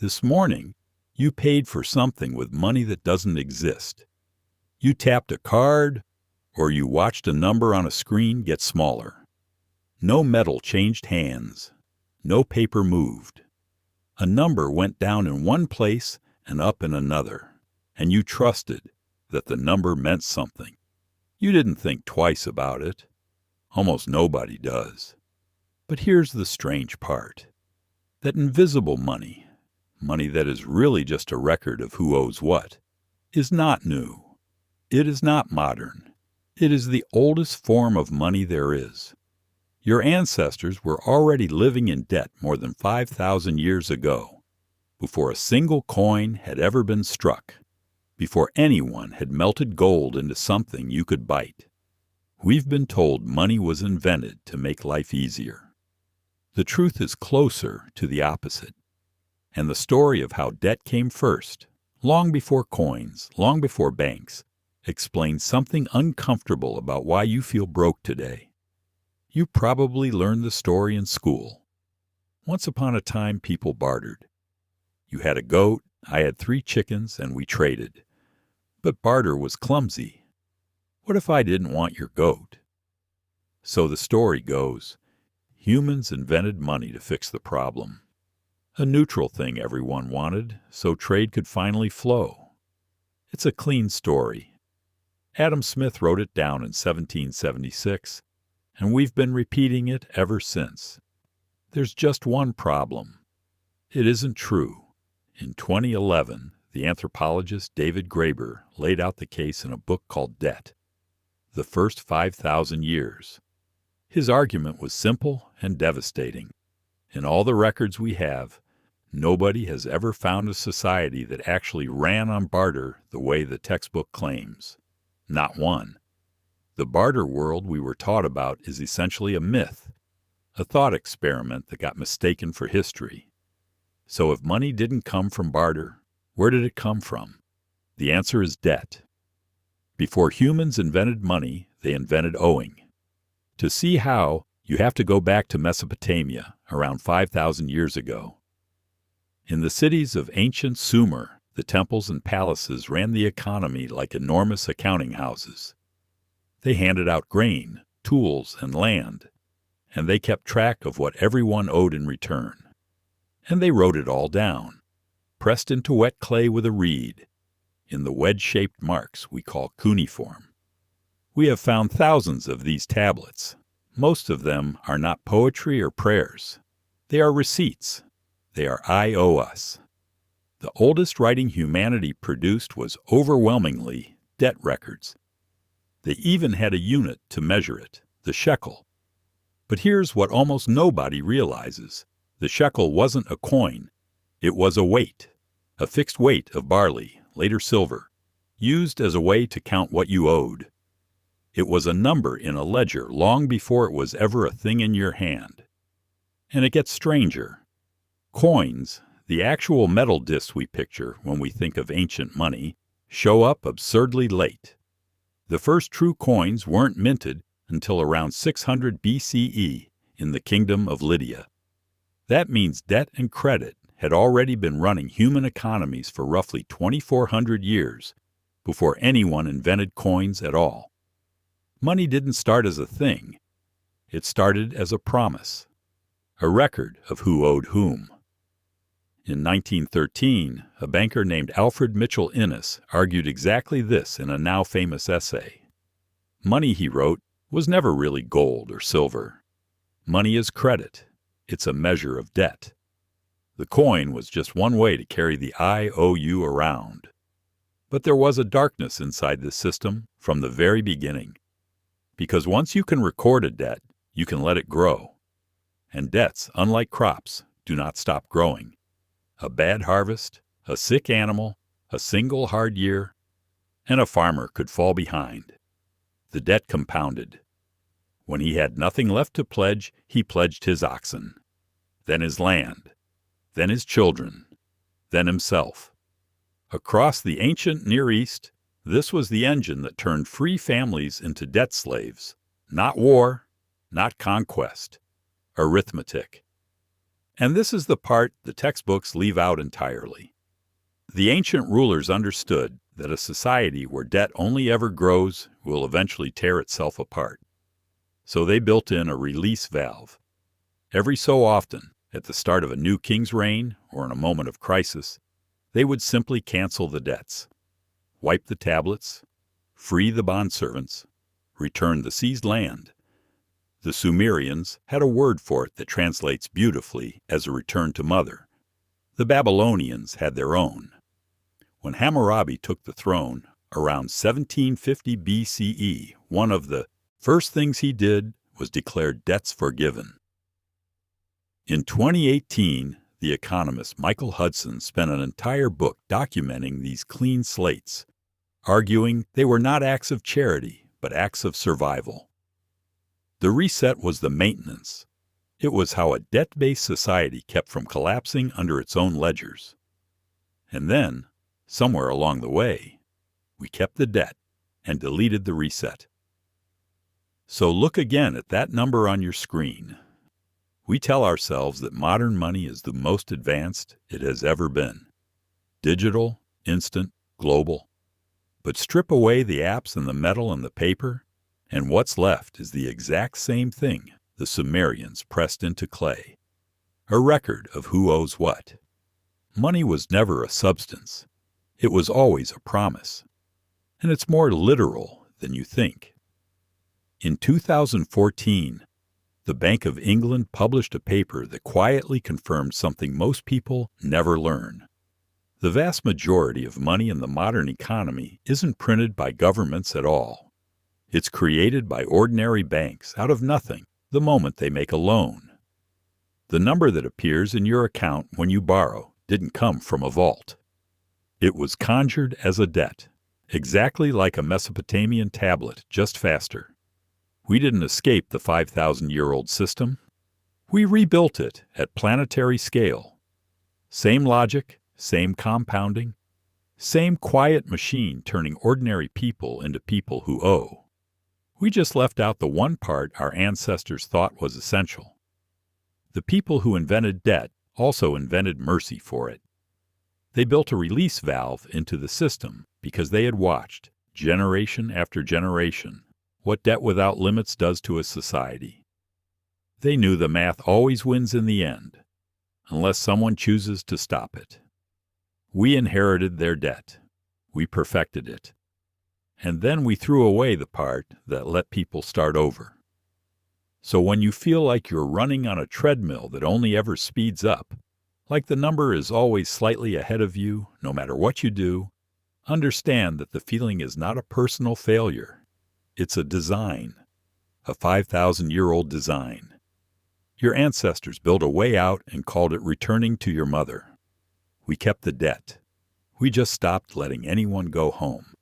This morning, you paid for something with money that doesn't exist. You tapped a card, or you watched a number on a screen get smaller. No metal changed hands. No paper moved. A number went down in one place and up in another, and you trusted that the number meant something. You didn't think twice about it. Almost nobody does. But here's the strange part. That invisible money, money that is really just a record of who owes what, is not new. It is not modern. It is the oldest form of money there is. Your ancestors were already living in debt more than 5,000 years ago, before a single coin had ever been struck, before anyone had melted gold into something you could bite. We've been told money was invented to make life easier. The truth is closer to the opposite. And the story of how debt came first, long before coins, long before banks, explains something uncomfortable about why you feel broke today. You probably learned the story in school. Once upon a time, people bartered. You had a goat, I had 3 chickens, and we traded. But barter was clumsy. What if I didn't want your goat? So the story goes, humans invented money to fix the problem. A neutral thing everyone wanted, so trade could finally flow. It's a clean story. Adam Smith wrote it down in 1776, and we've been repeating it ever since. There's just one problem. It isn't true. In 2011, the anthropologist David Graeber laid out the case in a book called Debt, The First 5,000 Years. His argument was simple and devastating. In all the records we have, nobody has ever found a society that actually ran on barter the way the textbook claims. Not one. The barter world we were taught about is essentially a myth, a thought experiment that got mistaken for history. So if money didn't come from barter, where did it come from? The answer is debt. Before humans invented money, they invented owing. To see how, you have to go back to Mesopotamia, around 5,000 years ago. In the cities of ancient Sumer, the temples and palaces ran the economy like enormous accounting houses. They handed out grain, tools, and land, and they kept track of what everyone owed in return. And they wrote it all down, pressed into wet clay with a reed, in the wedge-shaped marks we call cuneiform. We have found thousands of these tablets. Most of them are not poetry or prayers. They are receipts. They are I owe us. The oldest writing humanity produced was overwhelmingly debt records. They even had a unit to measure it, the shekel. But here's what almost nobody realizes. The shekel wasn't a coin. It was a weight, a fixed weight of barley, later silver, used as a way to count what you owed. It was a number in a ledger long before it was ever a thing in your hand. And it gets stranger. Coins, the actual metal discs we picture when we think of ancient money, show up absurdly late. The first true coins weren't minted until around 600 BCE in the kingdom of Lydia. That means debt and credit had already been running human economies for roughly 2,400 years before anyone invented coins at all. Money didn't start as a thing. It started as a promise, a record of who owed whom. In 1913, a banker named Alfred Mitchell Innes argued exactly this in a now famous essay. Money, he wrote, was never really gold or silver. Money is credit. It's a measure of debt. The coin was just one way to carry the I owe you around. But there was a darkness inside this system from the very beginning. Because once you can record a debt, you can let it grow. And debts, unlike crops, do not stop growing. A bad harvest, a sick animal, a single hard year, and a farmer could fall behind. The debt compounded. When he had nothing left to pledge, he pledged his oxen, then his land, then his children, then himself. Across the ancient Near East, this was the engine that turned free families into debt slaves. Not war, not conquest, arithmetic. And this is the part the textbooks leave out entirely. The ancient rulers understood that a society where debt only ever grows will eventually tear itself apart. So they built in a release valve. Every so often, at the start of a new king's reign or in a moment of crisis, they would simply cancel the debts, wipe the tablets, free the bondservants, return the seized land. The Sumerians had a word for it that translates beautifully as a return to mother. The Babylonians had their own. When Hammurabi took the throne around 1750 BCE, one of the first things he did was declare debts forgiven. In 2018, the economist Michael Hudson spent an entire book documenting these clean slates, arguing they were not acts of charity, but acts of survival. The reset was the maintenance. It was how a debt-based society kept from collapsing under its own ledgers. And then, somewhere along the way, we kept the debt and deleted the reset. So look again at that number on your screen. We tell ourselves that modern money is the most advanced it has ever been. Digital, instant, global. But strip away the apps and the metal and the paper, and what's left is the exact same thing the Sumerians pressed into clay. A record of who owes what. Money was never a substance. It was always a promise. And it's more literal than you think. In 2014, the Bank of England published a paper that quietly confirmed something most people never learn. The vast majority of money in the modern economy isn't printed by governments at all. It's created by ordinary banks out of nothing the moment they make a loan. The number that appears in your account when you borrow didn't come from a vault. It was conjured as a debt, exactly like a Mesopotamian tablet, just faster. We didn't escape the 5,000-year-old system. We rebuilt it at planetary scale. Same logic, same compounding, same quiet machine turning ordinary people into people who owe. We just left out the one part our ancestors thought was essential. The people who invented debt also invented mercy for it. They built a release valve into the system because they had watched, generation after generation, what debt without limits does to a society. They knew the math always wins in the end, unless someone chooses to stop it. We inherited their debt. We perfected it. And then we threw away the part that let people start over. So when you feel like you're running on a treadmill that only ever speeds up, like the number is always slightly ahead of you, no matter what you do, understand that the feeling is not a personal failure. It's a design, a 5,000-year-old design. Your ancestors built a way out and called it returning to your mother. We kept the debt. We just stopped letting anyone go home.